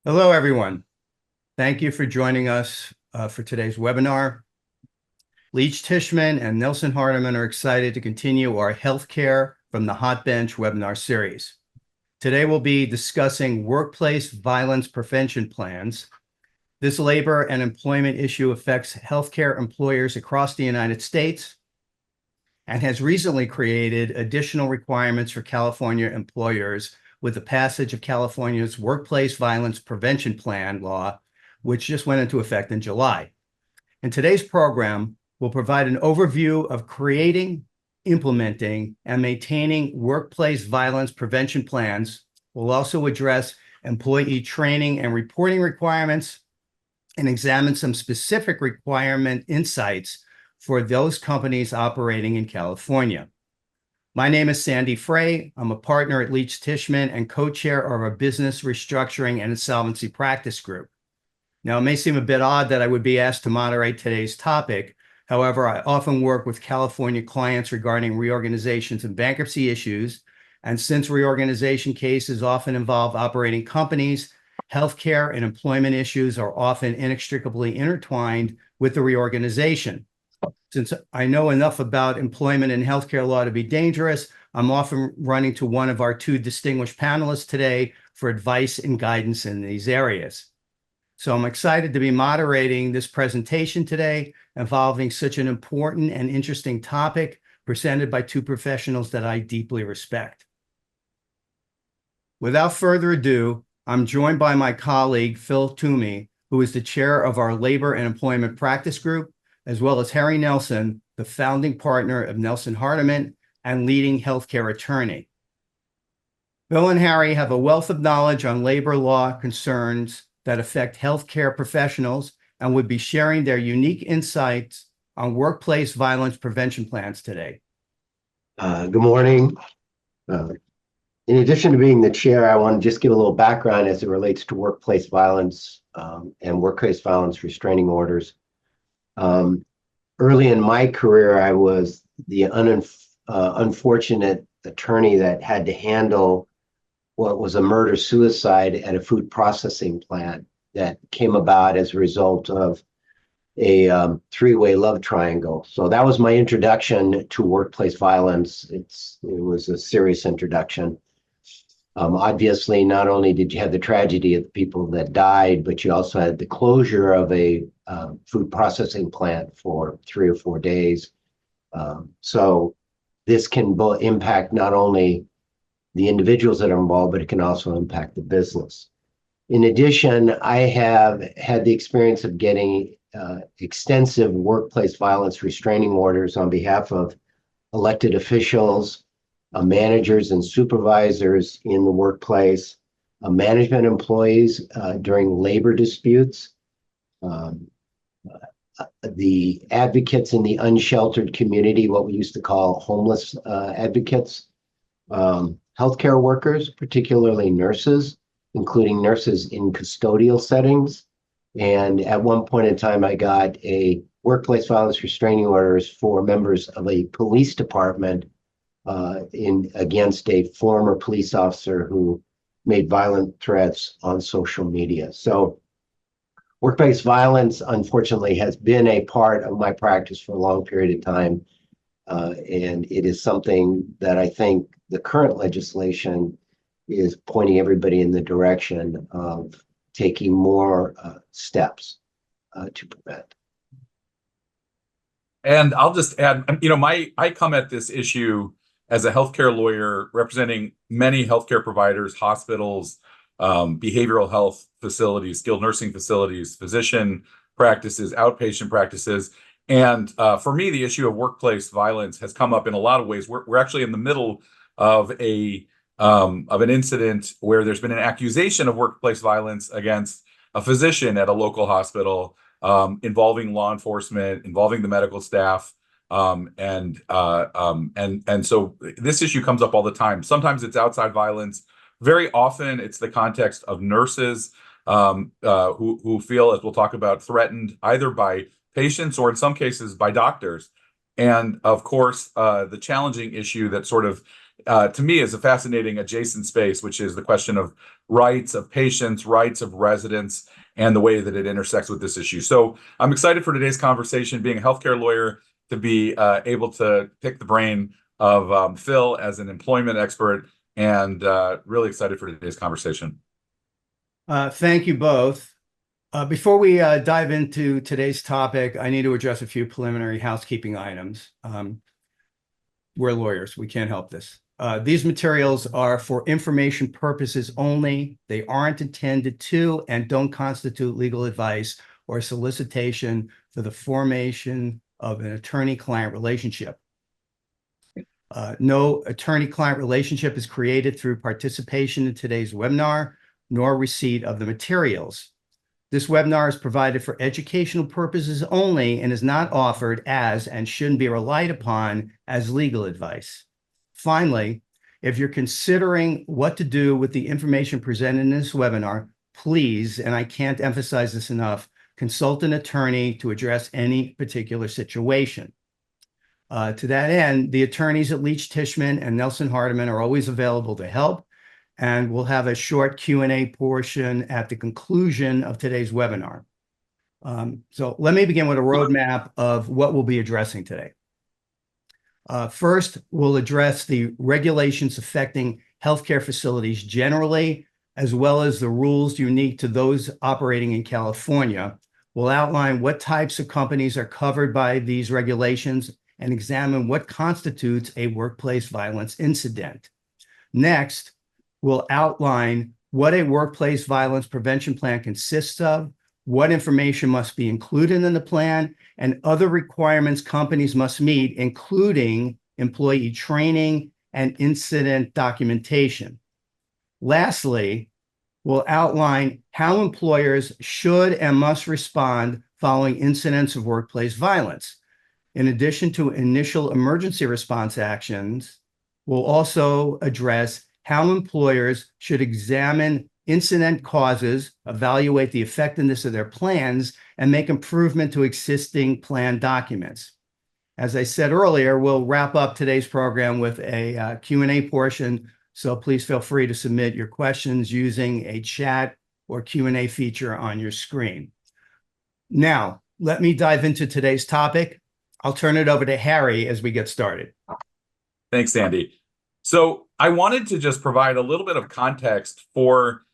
Hello, everyone. Thank you for joining us for today's webinar. Leech, Tishman, and Nelson Hardiman are excited to continue our Healthcare from the Hot Bench webinar series. Today, we'll be discussing workplace violence prevention plans. This labor and employment issue affects healthcare employers across the United States and has recently created additional requirements for California employers with the passage of California's Workplace Violence Prevention Plan law, which just went into effect in July. In today's program, we'll provide an overview of creating, implementing, and maintaining workplace violence prevention plans. We'll also address employee training and reporting requirements and examine some specific requirement insights for those companies operating in California. My name is Sandy Frey. I'm a partner at Leech Tishman and co-chair of our business restructuring and insolvency practice group. Now, it may seem a bit odd that I would be asked to moderate today's topic. However, I often work with California clients regarding reorganizations and bankruptcy issues. And since reorganization cases often involve operating companies, healthcare and employment issues are often inextricably intertwined with the reorganization. Since I know enough about employment and healthcare law to be dangerous, I'm often running to one of our two distinguished panelists today for advice and guidance in these areas. So I'm excited to be moderating this presentation today involving such an important and interesting topic presented by two professionals that I deeply respect. Without further ado, I'm joined by my colleague, Phil Toomey, who is the chair of our Labor and Employment Practice Group, as well as Harry Nelson, the founding partner of Nelson Hardiman and leading healthcare attorney. Bill and Harry have a wealth of knowledge on labor law concerns that affect healthcare professionals and would be sharing their unique insights on workplace violence prevention plans today. Good morning. In addition to being the chair, I want to just give a little background as it relates to workplace violence and workplace violence restraining orders. Early in my career, I was the unfortunate attorney that had to handle what was a murder-suicide at a food processing plant that came about as a result of a three-way love triangle. So that was my introduction to workplace violence. It was a serious introduction. Obviously, not only did you have the tragedy of the people that died, but you also had the closure of a food processing plant for 3 or 4 days. So this can impact not only the individuals that are involved, but it can also impact the business. In addition, I have had the experience of getting extensive workplace violence restraining orders on behalf of elected officials, managers and supervisors in the workplace, management employees during labor disputes, the advocates in the unsheltered community, what we used to call homeless advocates, healthcare workers, particularly nurses, including nurses in custodial settings. And at one point in time, I got a workplace violence restraining orders for members of a police department against a former police officer who made violent threats on social media. So workplace violence, unfortunately, has been a part of my practice for a long period of time. And it is something that I think the current legislation is pointing everybody in the direction of taking more steps to prevent. And I'll just add, I come at this issue as a healthcare lawyer representing many healthcare providers, hospitals, behavioral health facilities, skilled nursing facilities, physician practices, outpatient practices. And for me, the issue of workplace violence has come up in a lot of ways. We're actually in the middle of an incident where there's been an accusation of workplace violence against a physician at a local hospital, involving law enforcement, involving the medical staff, and so this issue comes up all the time. Sometimes it's outside violence. Very often, it's the context of nurses who feel, as we'll talk about, threatened either by patients or in some cases by doctors. And of course, the challenging issue that sort of to me is a fascinating adjacent space, which is the question of rights of patients, rights of residents, and the way that it intersects with this issue. So I'm excited for today's conversation, being a healthcare lawyer, to be able to pick the brain of Phil as an employment expert, and really excited for today's conversation. Thank you both. Before we dive into today's topic, I need to address a few preliminary housekeeping items. We're lawyers. We can't help this. These materials are for information purposes only. They aren't intended to and don't constitute legal advice or solicitation for the formation of an attorney-client relationship. No attorney-client relationship is created through participation in today's webinar, nor receipt of the materials. This webinar is provided for educational purposes only and is not offered as and shouldn't be relied upon as legal advice. Finally, if you're considering what to do with the information presented in this webinar, please, and I can't emphasize this enough, consult an attorney to address any particular situation. To that end, the attorneys at Leech, Tishman, and Nelson Hardiman are always available to help, and we'll have a short Q&A portion at the conclusion of today's webinar. So let me begin with a roadmap of what we'll be addressing today. First, we'll address the regulations affecting healthcare facilities generally, as well as the rules unique to those operating in California. We'll outline what types of companies are covered by these regulations and examine what constitutes a workplace violence incident. Next, we'll outline what a workplace violence prevention plan consists of, what information must be included in the plan, and other requirements companies must meet, including employee training and incident documentation. Lastly, we'll outline how employers should and must respond following incidents of workplace violence. In addition to initial emergency response actions, we'll also address how employers should examine incident causes, evaluate the effectiveness of their plans, and make improvement to existing plan documents. As I said earlier, we'll wrap up today's program with a Q&A portion, so please feel free to submit your questions using a chat or Q&A feature on your screen. Now, let me dive into today's topic. I'll turn it over to Harry as we get started. Thanks, Andy. So I wanted to just provide a little bit of context for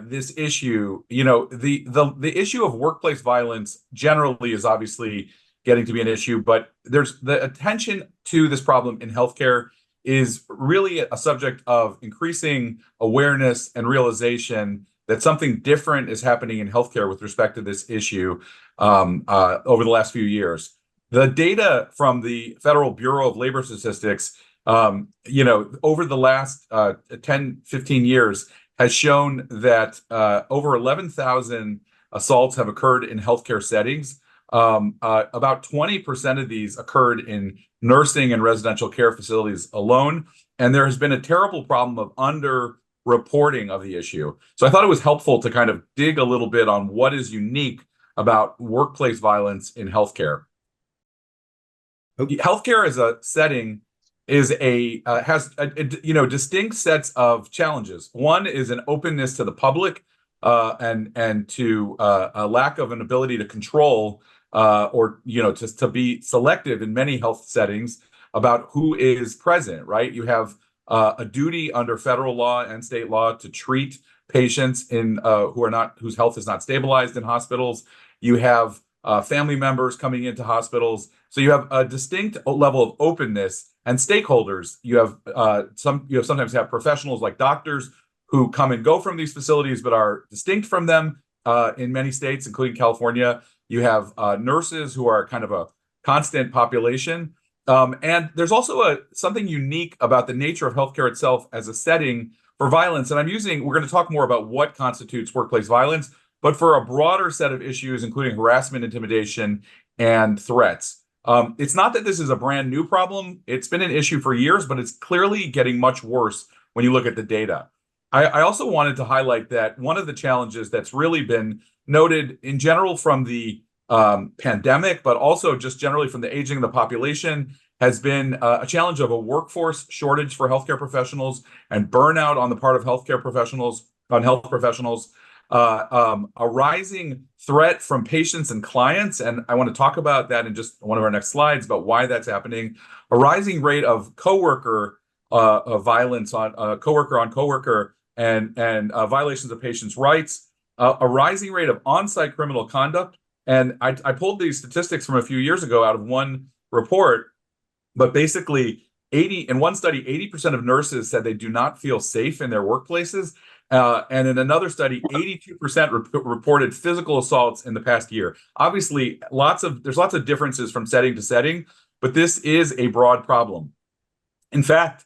this issue. You know, the issue of workplace violence generally is obviously getting to be an issue, but there's the attention to this problem in healthcare is really a subject of increasing awareness and realization that something different is happening in healthcare with respect to this issue over the last few years. The data from the Federal Bureau of Labor Statistics, you know, over the last 10, 15 years has shown that over 11,000 assaults have occurred in healthcare settings. About 20% of these occurred in nursing and residential care facilities alone. And there has been a terrible problem of under-reporting of the issue. So I thought it was helpful to kind of dig a little bit on what is unique about workplace violence in healthcare. Healthcare as a setting is has distinct sets of challenges. One is an openness to the public and to a lack of an ability to control or just to be selective in many health settings about who is present. Right, you have a duty under federal law and state law to treat patients in whose health is not stabilized in hospitals. You have family members coming into hospitals. So you have a distinct level of openness and stakeholders. You have sometimes have professionals like doctors who come and go from these facilities, but are distinct from them in many states, including California. You have nurses who are kind of a constant population. And there's also something unique about the nature of healthcare itself as a setting for violence. And we're going to talk more about what constitutes workplace violence, but for a broader set of issues, including harassment, intimidation, and threats. It's not that this is a brand new problem. It's been an issue for years, but it's clearly getting much worse when you look at the data. I also wanted to highlight that one of the challenges that's really been noted in general from the pandemic, but also just generally from the aging of the population, has been a challenge of a workforce shortage for healthcare professionals and burnout on the part of healthcare professionals, on health professionals, a rising threat from patients and clients. And I want to talk about that in just one of our next slides about why that's happening. A rising rate of coworker violence on coworker and violations of patients' rights, a rising rate of on-site criminal conduct. And I pulled these statistics from a few years ago out of one report, but basically in one study, 80% of nurses said they do not feel safe in their workplaces. And in another study, 82% reported physical assaults in the past year. Obviously, there's lots of differences from setting to setting, but this is a broad problem. In fact,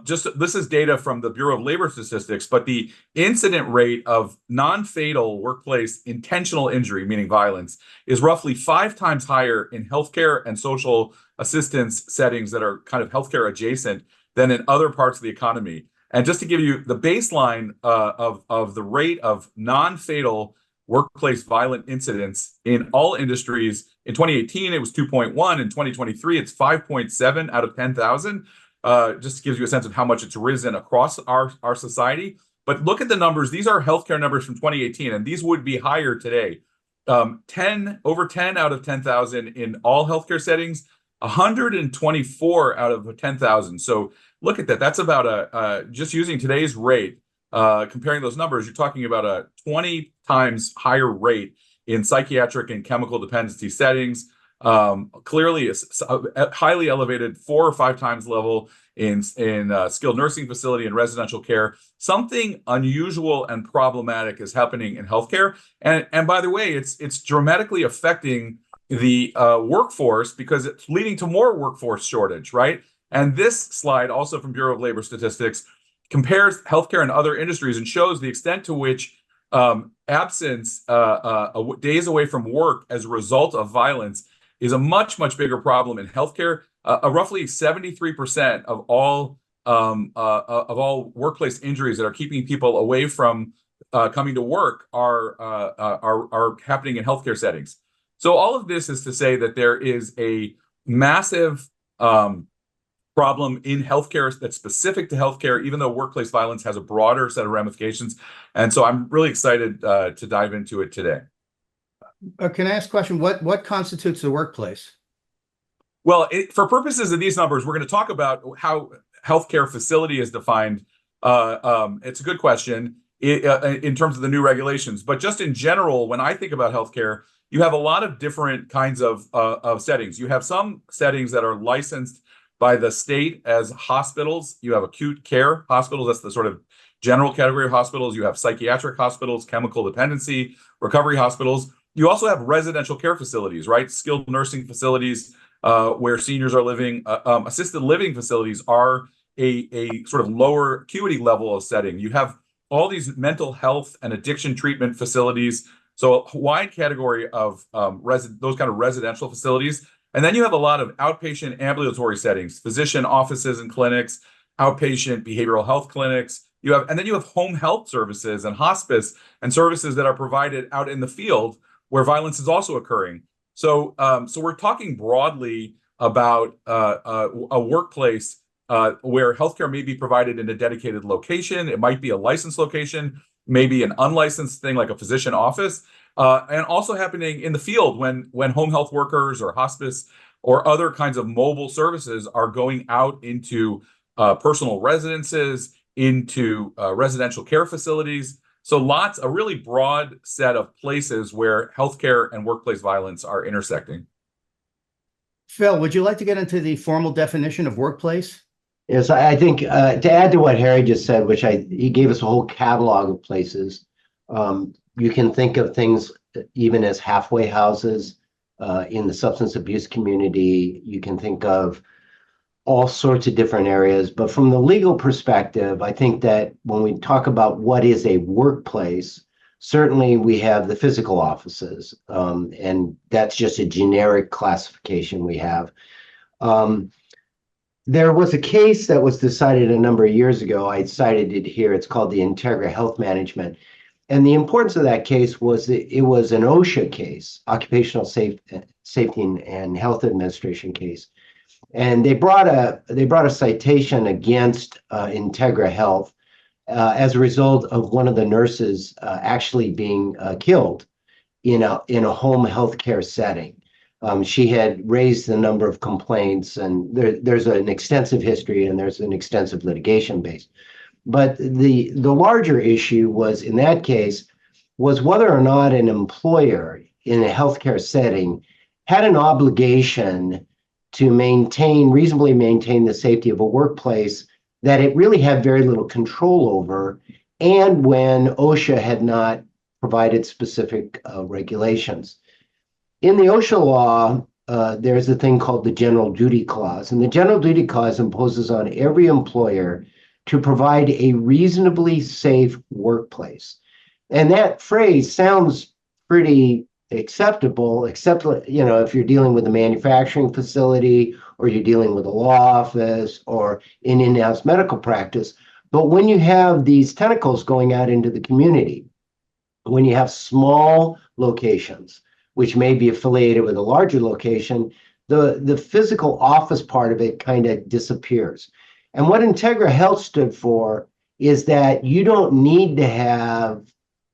this is data from the Bureau of Labor Statistics, but the incident rate of non-fatal workplace intentional injury, meaning violence, is roughly 5 times higher in healthcare and social assistance settings that are kind of healthcare adjacent than in other parts of the economy. And just to give you the baseline of the rate of non-fatal workplace violent incidents in all industries, in 2018, it was 2.1. In 2023, it's 5.7 out of 10,000. Just gives you a sense of how much it's risen across our society. But look at the numbers. These are healthcare numbers from 2018, and these would be higher today. Over 10 out of 10,000 in all healthcare settings, 124 out of 10,000. So look at that. That's about just using today's rate, comparing those numbers, you're talking about a 20 times higher rate in psychiatric and chemical dependency settings. Clearly a highly elevated 4 or 5 times level in skilled nursing facility and residential care. Something unusual and problematic is happening in healthcare. And by the way, it's dramatically affecting the workforce because it's leading to more workforce shortage, right? And this slide, also from Bureau of Labor Statistics, compares healthcare and other industries and shows the extent to which absence, days away from work as a result of violence, is a much, much bigger problem in healthcare. Roughly 73% of all workplace injuries that are keeping people away from coming to work are happening in healthcare settings. So all of this is to say that there is a massive problem in healthcare that's specific to healthcare, even though workplace violence has a broader set of ramifications. And so I'm really excited to dive into it today. Can I ask a question? What constitutes the workplace? Well, for purposes of these numbers, we're going to talk about how healthcare facility is defined. It's a good question in terms of the new regulations. But just in general, when I think about healthcare, you have a lot of different kinds of settings. You have some settings that are licensed by the state as hospitals. You have acute care hospitals. That's the sort of general category of hospitals. You have psychiatric hospitals, chemical dependency, recovery hospitals. You also have residential care facilities, right? Skilled nursing facilities where seniors are living. Assisted living facilities are a sort of lower acuity level of setting. You have all these mental health and addiction treatment facilities. So a wide category of those kind of residential facilities. And then you have a lot of outpatient ambulatory settings, physician offices and clinics, outpatient behavioral health clinics. And then you have home health services and hospice and services that are provided out in the field where violence is also occurring. So we're talking broadly about a workplace where healthcare may be provided in a dedicated location. It might be a licensed location, maybe an unlicensed thing like a physician office, and also happening in the field when home health workers or hospice or other kinds of mobile services are going out into personal residences, into residential care facilities. So a really broad set of places where healthcare and workplace violence are intersecting. Phil, would you like to get into the formal definition of workplace? Yes, I think to add to what Harry just said, he gave us a whole catalog of places. You can think of things even as halfway houses in the substance abuse community. You can think of all sorts of different areas. But from the legal perspective, I think that when we talk about what is a workplace, certainly we have the physical offices, and that's just a generic classification we have. There was a case that was decided a number of years ago. I cited it here. It's called the Integra Health Management. And the importance of that case was that it was an OSHA case, Occupational Safety and Health Administration case. And they brought a citation against Integra Health as a result of one of the nurses actually being killed in a home healthcare setting. She had raised a number of complaints, and there's an extensive history and there's an extensive litigation base. But the larger issue was, in that case, was whether or not an employer in a healthcare setting had an obligation to reasonably maintain the safety of a workplace that it really had very little control over, and when OSHA had not provided specific regulations. In the OSHA law, there's a thing called the General Duty Clause, and the General Duty Clause imposes on every employer to provide a reasonably safe workplace. And that phrase sounds pretty acceptable, except, if you're dealing with a manufacturing facility or you're dealing with a law office or an in-house medical practice. But when you have these tentacles going out into the community, when you have small locations, which may be affiliated with a larger location, the physical office part of it kind of disappears. And what Integra Health stood for is that you don't need to have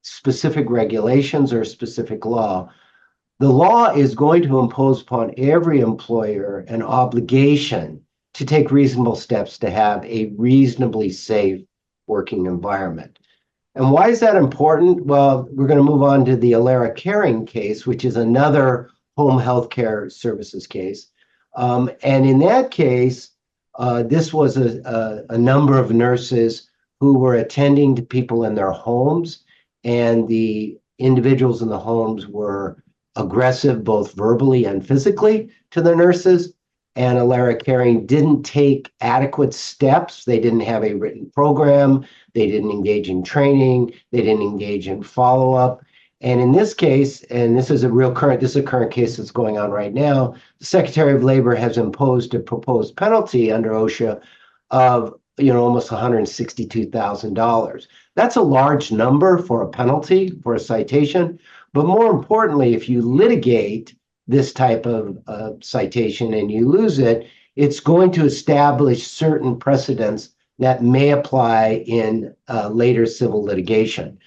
specific regulations or specific law. The law is going to impose upon every employer an obligation to take reasonable steps to have a reasonably safe working environment. And why is that important? Well, we're going to move on to the Alara Caring case, which is another home health care services case. And in that case, this was a number of nurses who were attending to people in their homes, and the individuals in the homes were aggressive, both verbally and physically, to the nurses. And Alara Caring didn't take adequate steps. They didn't have a written program. They didn't engage in training. They didn't engage in follow-up. And in this case, and this is a current case that's going on right now, the Secretary of Labor has imposed a proposed penalty under OSHA of almost $162,000. That's a large number for a penalty, for a citation. But more importantly, if you litigate this type of citation and you lose it, it's going to establish certain precedents that may apply in later civil litigation.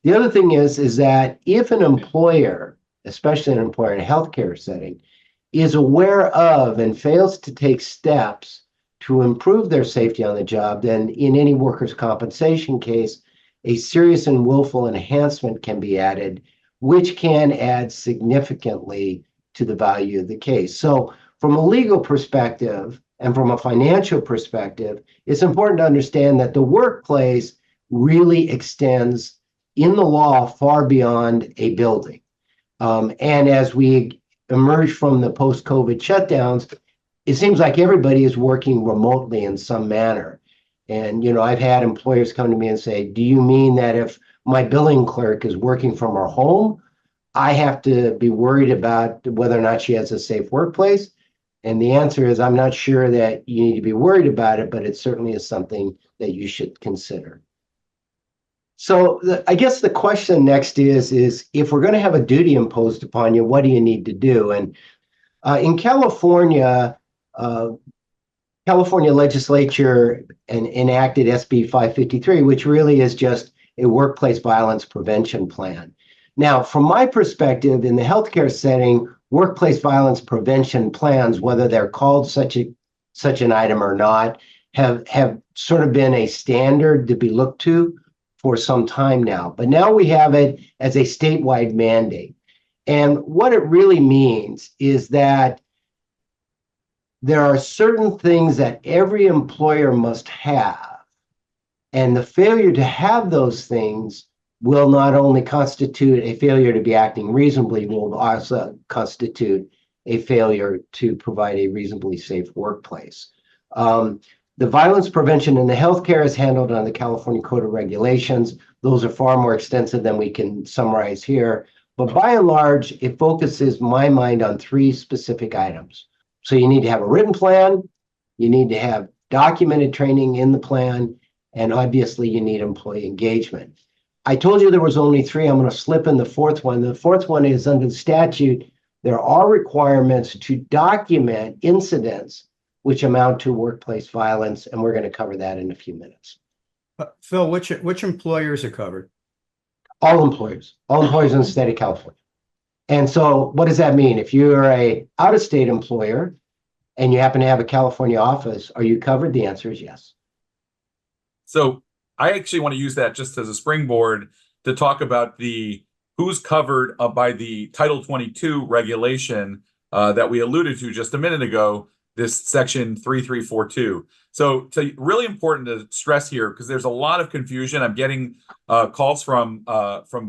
The other thing is that if an employer, especially an employer in a healthcare setting, is aware of and fails to take steps to improve their safety on the job, then in any workers' compensation case, a serious and willful enhancement can be added, which can add significantly to the value of the case. So from a legal perspective and from a financial perspective, it's important to understand that the workplace really extends in the law far beyond a building. And as we emerge from the post-COVID shutdowns, it seems like everybody is working remotely in some manner. And, I've had employers come to me and say, do you mean that if my billing clerk is working from her home, I have to be worried about whether or not she has a safe workplace? And the answer is, I'm not sure that you need to be worried about it, but it certainly is something that you should consider. So I guess the question next is if we're going to have a duty imposed upon you, what do you need to do? And in California, California legislature enacted SB 553, which really is just a workplace violence prevention plan. Now, from my perspective, in the healthcare setting, workplace violence prevention plans, whether they're called such an item or not, have sort of been a standard to be looked to for some time now. But now we have it as a statewide mandate. And what it really means is that there are certain things that every employer must have, and the failure to have those things will not only constitute a failure to be acting reasonably, will also constitute a failure to provide a reasonably safe workplace. The violence prevention in the healthcare is handled on the California Code of Regulations. Those are far more extensive than we can summarize here. But by and large, it focuses my mind on three specific items. So you need to have a written plan, you need to have documented training in the plan, and obviously you need employee engagement. I told you there was only three. I'm going to slip in the fourth one. The fourth one is under the statute. There are requirements to document incidents which amount to workplace violence, and we're going to cover that in a few minutes. Phil, which employers are covered? All employers in the state of California. And so what does that mean? If you're a out-of-state employer and you happen to have a California office, are you covered? The answer is yes. So I actually want to use that just as a springboard to talk about the who's covered by the Title 22 regulation that we alluded to just a minute ago, this section 3342. So really important to stress here, because there's a lot of confusion. I'm getting calls from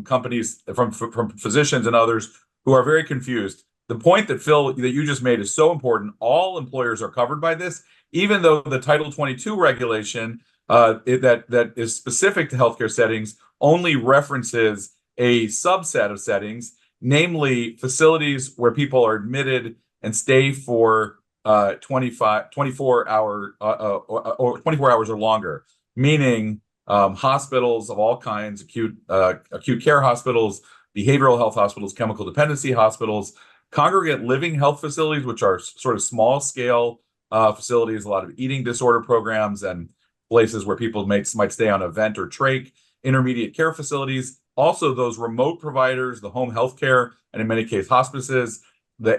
companies, from physicians and others who are very confused. The point that Phil, that you just made is so important. All employers are covered by this, even though the Title 22 regulation that is specific to healthcare settings only references a subset of settings, namely facilities where people are admitted and stay for 24 hours or longer, meaning hospitals of all kinds, acute care hospitals, behavioral health hospitals, chemical dependency hospitals, congregate living health facilities, which are sort of small scale facilities, a lot of eating disorder programs, and places where people might stay on a vent or trach, intermediate care facilities, also those remote providers, the home health care, and in many cases hospices, the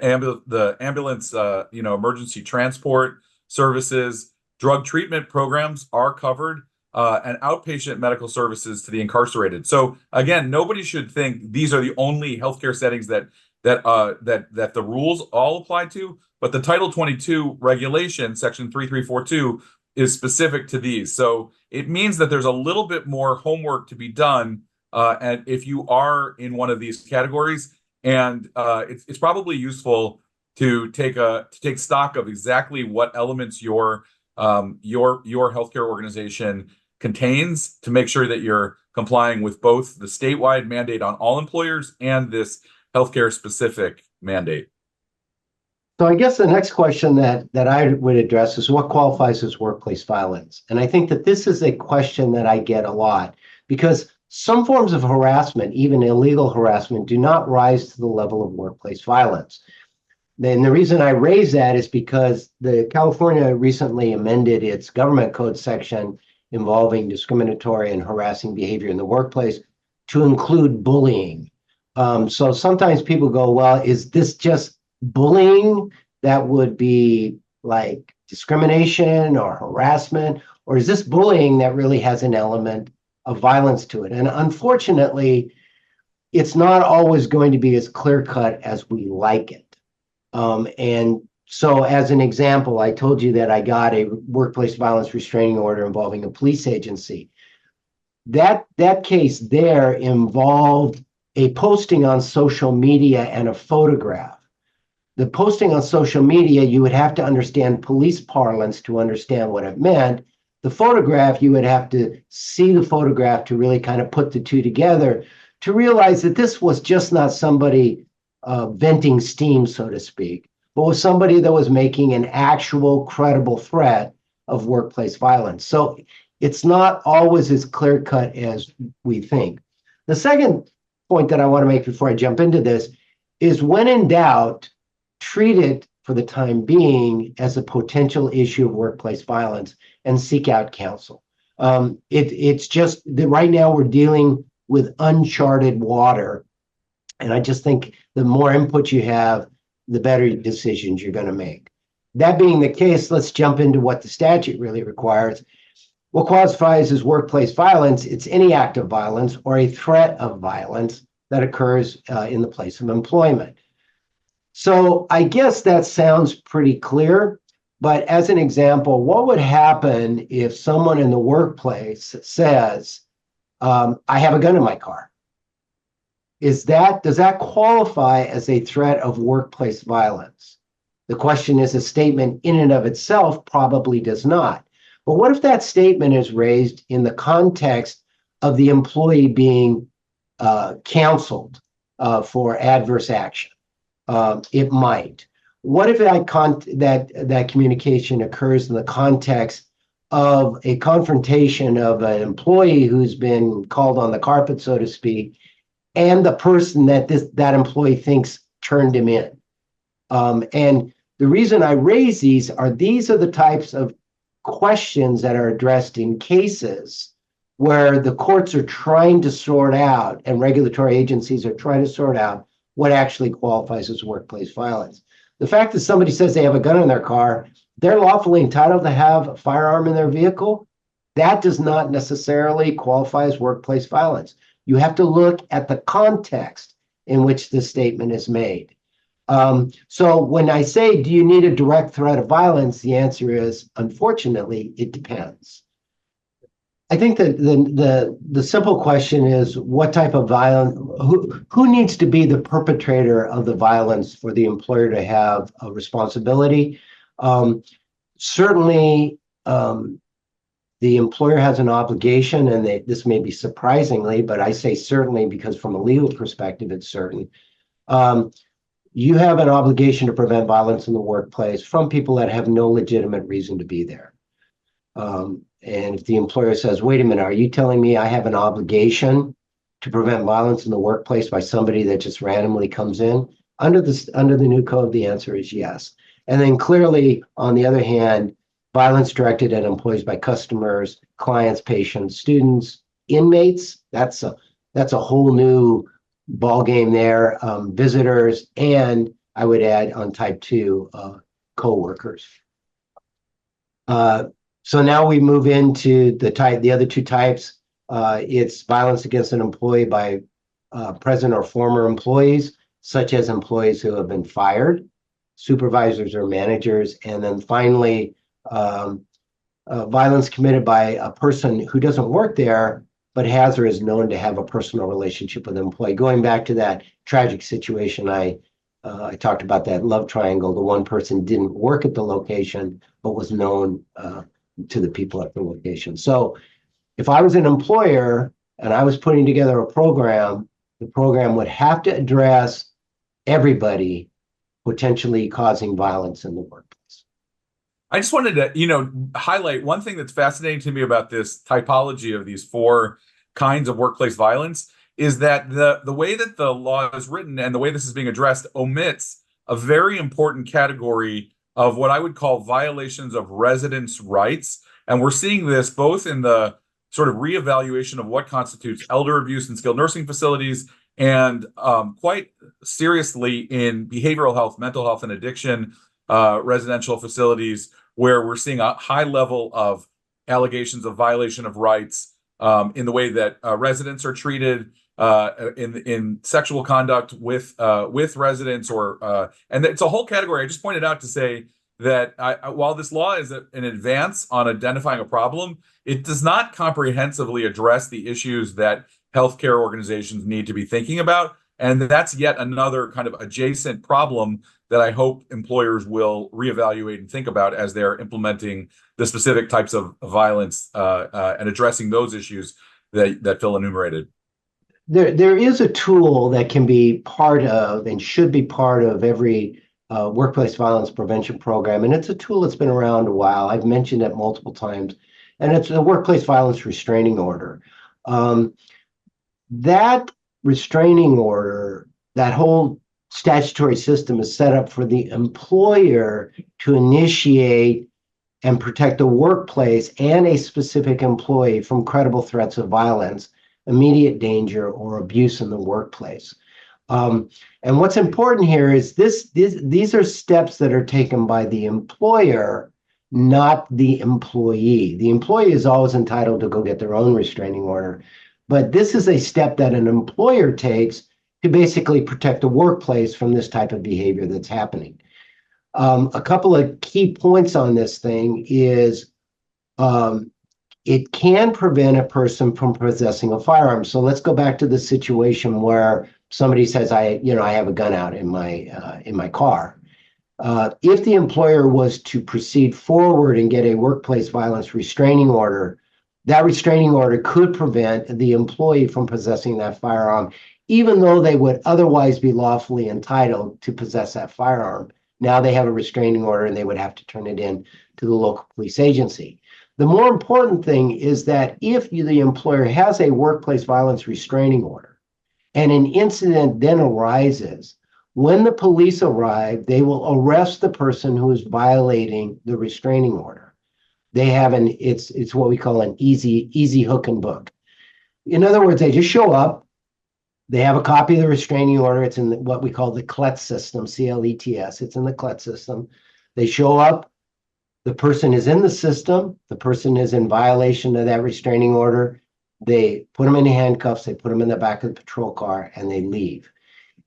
ambulance, emergency transport services, drug treatment programs are covered, and outpatient medical services to the incarcerated. So again, nobody should think these are the only healthcare settings that the rules all apply to, but the Title 22 regulation, section 3342, is specific to these. So it means that there's a little bit more homework to be done, and if you are in one of these categories, and it's probably useful to take stock of exactly what elements your healthcare organization contains, to make sure that you're complying with both the statewide mandate on all employers and this healthcare specific mandate. So I guess the next question that I would address is what qualifies as workplace violence? And I think that this is a question that I get a lot, because some forms of harassment, even illegal harassment, do not rise to the level of workplace violence. And the reason I raise that is because California recently amended its government code section involving discriminatory and harassing behavior in the workplace to include bullying. So sometimes people go, well, is this just bullying that would be like discrimination or harassment, or is this bullying that really has an element of violence to it? And unfortunately, it's not always going to be as clear-cut as we like it. And so as an example, I told you that I got a workplace violence restraining order involving a police agency. That case there involved a posting on social media and a photograph. The posting on social media, you would have to understand police parlance to understand what it meant. The photograph, you would have to see the photograph to really kind of put the two together to realize that this was just not somebody venting steam, so to speak, but was somebody that was making an actual credible threat of workplace violence. So it's not always as clear-cut as we think. The second point that I want to make before I jump into this is, when in doubt, treat it for the time being as a potential issue of workplace violence and seek out counsel. It's just that right now we're dealing with uncharted water. And I just think the more input you have, the better decisions you're going to make. That being the case, let's jump into what the statute really requires. What qualifies as workplace violence? It's any act of violence or a threat of violence that occurs in the place of employment. So I guess that sounds pretty clear, but as an example, what would happen if someone in the workplace says, I have a gun in my car? Does that qualify as a threat of workplace violence? The question is, a statement in and of itself probably does not. But what if that statement is raised in the context of the employee being counseled for adverse action? It might. What if that communication occurs in the context of a confrontation of an employee who's been called on the carpet, so to speak, and the person that that employee thinks turned him in. And the reason I raise these are the types of questions that are addressed in cases where the courts are trying to sort out and regulatory agencies are trying to sort out what actually qualifies as workplace violence. The fact that somebody says they have a gun in their car, they're lawfully entitled to have a firearm in their vehicle. That does not necessarily qualify as workplace violence. You have to look at the context in which this statement is made. So when I say, do you need a direct threat of violence? The answer is, unfortunately, it depends. I think that the simple question is, what type of violence, who needs to be the perpetrator of the violence for the employer to have a responsibility? Certainly, the employer has an obligation, and this may be surprisingly, but I say certainly because from a legal perspective, it's certain. You have an obligation to prevent violence in the workplace from people that have no legitimate reason to be there. And if the employer says, wait a minute, are you telling me I have an obligation to prevent violence in the workplace by somebody that just randomly comes in? Under the new code, the answer is yes. And then clearly, on the other hand, violence directed at employees by customers, clients, patients, students, inmates, that's a whole new ballgame there. Visitors, and I would add on type 2, co-workers. So now we move into the other two types. It's violence against an employee by present or former employees, such as employees who have been fired, supervisors or managers, and then finally, violence committed by a person who doesn't work there, but has or is known to have a personal relationship with an employee. Going back to that tragic situation, I talked about that love triangle. The one person didn't work at the location, but was known to the people at the location. So if I was an employer and I was putting together a program, the program would have to address everybody potentially causing violence in the workplace. I just wanted to, highlight one thing that's fascinating to me about this typology of these four kinds of workplace violence is that the way that the law is written and the way this is being addressed omits a very important category of what I would call violations of residents' rights. And we're seeing this both in the sort of reevaluation of what constitutes elder abuse in skilled nursing facilities and quite seriously in behavioral health, mental health, and addiction residential facilities, where we're seeing a high level of allegations of violation of rights in the way that residents are treated, in sexual conduct with residents, and it's a whole category. I just pointed out to say that while this law is an advance on identifying a problem, it does not comprehensively address the issues that healthcare organizations need to be thinking about. And that's yet another kind of adjacent problem that I hope employers will reevaluate and think about as they're implementing the specific types of violence and addressing those issues that Phil enumerated. There is a tool that can be part of and should be part of every workplace violence prevention program. And it's a tool that's been around a while. I've mentioned it multiple times. And it's a workplace violence restraining order. That restraining order, that whole statutory system is set up for the employer to initiate and protect the workplace and a specific employee from credible threats of violence, immediate danger, or abuse in the workplace. And what's important here is these are steps that are taken by the employer, not the employee. The employee is always entitled to go get their own restraining order, but this is a step that an employer takes to basically protect the workplace from this type of behavior that's happening. A couple of key points on this thing is it can prevent a person from possessing a firearm. So let's go back to the situation where somebody says, I have a gun out in my car. If the employer was to proceed forward and get a workplace violence restraining order, that restraining order could prevent the employee from possessing that firearm, even though they would otherwise be lawfully entitled to possess that firearm. Now they have a restraining order and they would have to turn it in to the local police agency. The more important thing is that if the employer has a workplace violence restraining order and an incident then arises, when the police arrive, they will arrest the person who is violating the restraining order. They have it's what we call an easy hook and book. In other words, they just show up. They have a copy of the restraining order. It's in what we call the CLETS system, CLETS. It's in the CLETS system. They show up. The person is in the system. The person is in violation of that restraining order. They put them in handcuffs. They put them in the back of the patrol car and they leave.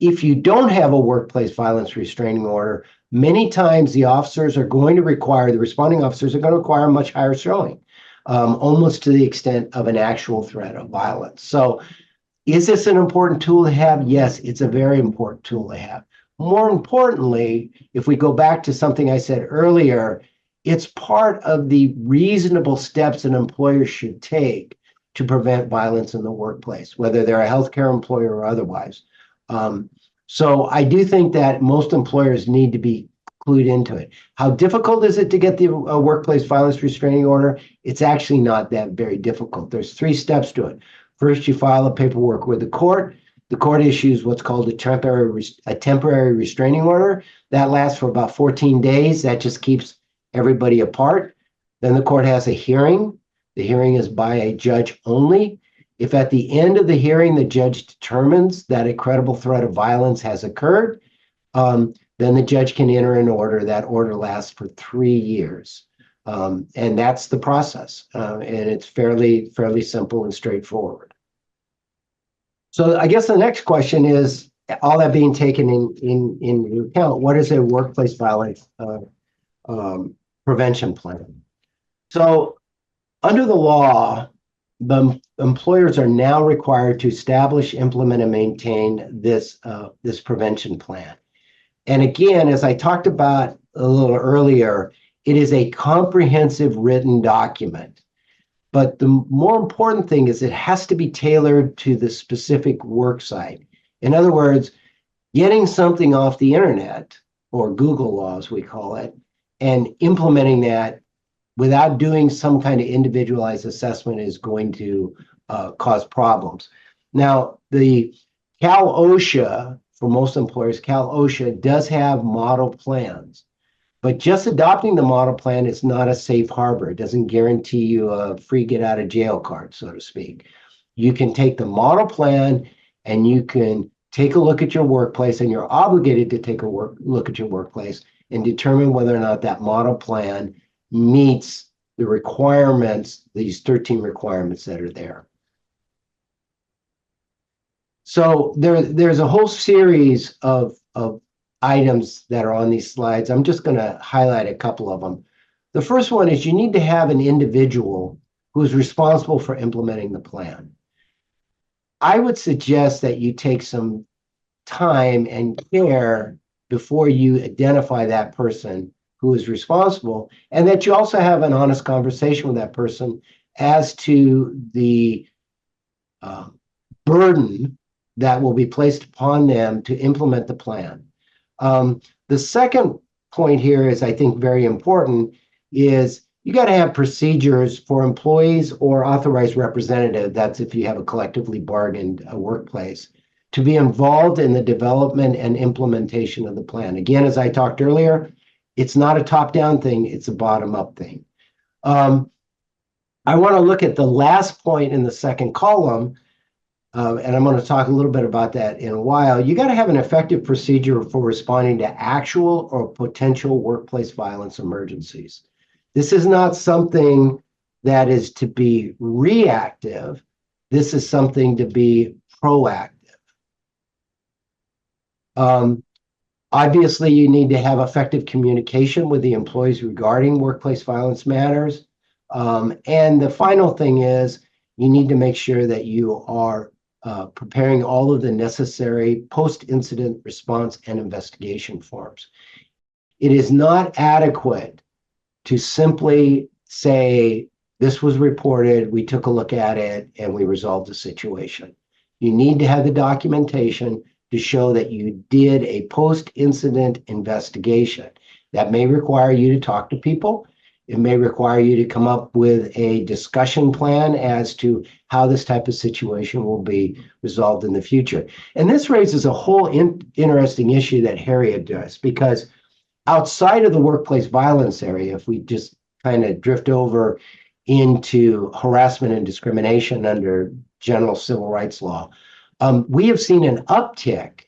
If you don't have a workplace violence restraining order, many times the officers are going to require, the responding officers are going to require a much higher showing, almost to the extent of an actual threat of violence. So is this an important tool to have? Yes, it's a very important tool to have. More importantly, if we go back to something I said earlier, it's part of the reasonable steps an employer should take to prevent violence in the workplace, whether they're a healthcare employer or otherwise. So I do think that most employers need to be clued into it. How difficult is it to get the workplace violence restraining order? It's actually not that very difficult. There's 3 steps to it. First, you file a paperwork with the court. The court issues what's called a temporary restraining order. That lasts for about 14 days. That just keeps everybody apart. Then the court has a hearing. The hearing is by a judge only. If at the end of the hearing, the judge determines that a credible threat of violence has occurred, then the judge can enter an order. That order lasts for 3 years. And that's the process. And it's fairly simple and straightforward. So I guess the next question is, all that being taken in account, what is a workplace violence prevention plan? So under the law, the employers are now required to establish, implement, and maintain this prevention plan. And again, as I talked about a little earlier, it is a comprehensive written document. But the more important thing is it has to be tailored to the specific work site. In other words, getting something off the internet, or Google law as we call it, and implementing that without doing some kind of individualized assessment is going to cause problems. Now, the Cal OSHA, for most employers, Cal OSHA does have model plans, but just adopting the model plan is not a safe harbor. It doesn't guarantee you a free get out of jail card, so to speak. You can take the model plan and you can take a look at your workplace, and you're obligated to take a look at your workplace and determine whether or not that model plan meets the requirements, these 13 requirements that are there. So there's a whole series of items that are on these slides. I'm just going to highlight a couple of them. The first one is you need to have an individual who is responsible for implementing the plan. I would suggest that you take some time and care before you identify that person who is responsible, and that you also have an honest conversation with that person as to the burden that will be placed upon them to implement the plan. The second point here is, I think, very important, is you got to have procedures for employees or authorized representative, that's if you have a collectively bargained workplace, to be involved in the development and implementation of the plan. Again, as I talked earlier, it's not a top-down thing, it's a bottom-up thing. I want to look at the last point in the second column, and I'm going to talk a little bit about that in a while. You got to have an effective procedure for responding to actual or potential workplace violence emergencies. This is not something that is to be reactive. This is something to be proactive. Obviously, you need to have effective communication with the employees regarding workplace violence matters. And the final thing is, you need to make sure that you are preparing all of the necessary post-incident response and investigation forms. It is not adequate to simply say, this was reported, we took a look at it, and we resolved the situation. You need to have the documentation to show that you did a post-incident investigation. That may require you to talk to people. It may require you to come up with a discussion plan as to how this type of situation will be resolved in the future. And this raises a whole interesting issue that Harry addressed, because outside of the workplace violence area, if we just kind of drift over into harassment and discrimination under general civil rights law, we have seen an uptick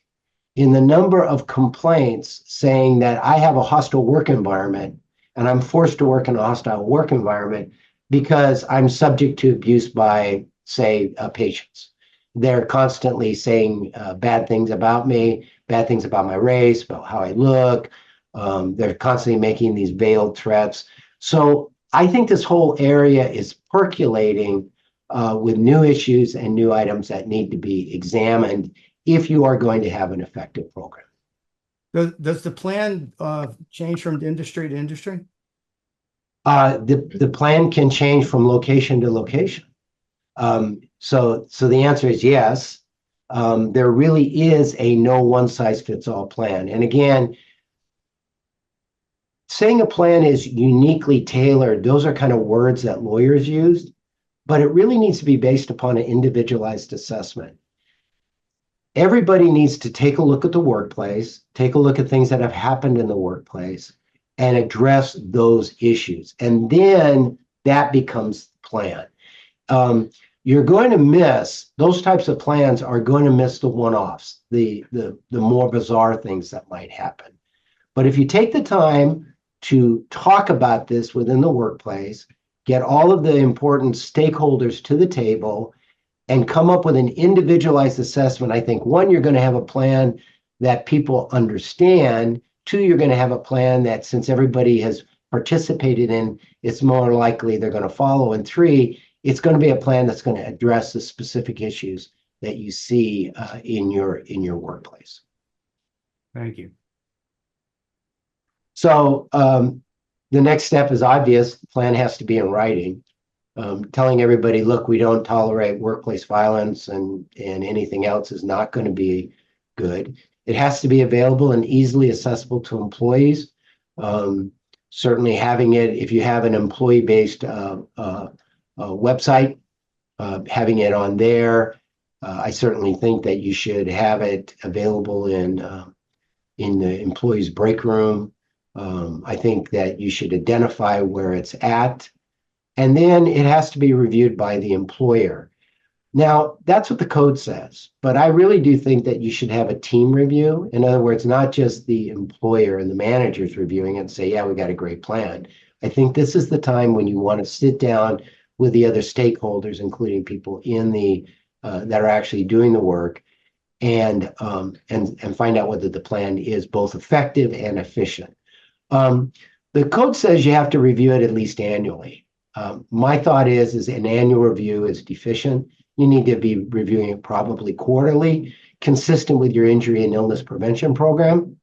in the number of complaints saying that I have a hostile work environment and I'm forced to work in a hostile work environment because I'm subject to abuse by, say, patients. They're constantly saying bad things about me, bad things about my race, about how I look. They're constantly making these veiled threats. So I think this whole area is percolating with new issues and new items that need to be examined if you are going to have an effective program. Does the plan change from industry to industry? The plan can change from location to location. So the answer is yes. There really is a no one size fits all plan. And again, saying a plan is uniquely tailored, those are kind of words that lawyers use, but it really needs to be based upon an individualized assessment. Everybody needs to take a look at the workplace, take a look at things that have happened in the workplace, and address those issues. And then that becomes the plan. You're going to miss, those types of plans are going to miss the one-offs, the more bizarre things that might happen. But if you take the time to talk about this within the workplace, get all of the important stakeholders to the table, and come up with an individualized assessment, I think, one, you're going to have a plan that people understand. Two, you're going to have a plan that, since everybody has participated in, it's more likely they're going to follow. And three, it's going to be a plan that's going to address the specific issues that you see in your workplace. Thank you. So the next step is obvious. The plan has to be in writing. Telling everybody, look, we don't tolerate workplace violence, and anything else is not going to be good. It has to be available and easily accessible to employees. Certainly having it, if you have an employee-based website, having it on there. I certainly think that you should have it available in the employee's break room. I think that you should identify where it's at. And then it has to be reviewed by the employer. Now, that's what the code says, but I really do think that you should have a team review. In other words, not just the employer and the managers reviewing it and say, yeah, we got a great plan. I think this is the time when you want to sit down with the other stakeholders, including people in the that are actually doing the work, and find out whether the plan is both effective and efficient. The code says you have to review it at least annually. My thought is an annual review is deficient. You need to be reviewing it probably quarterly, consistent with your injury and illness prevention program.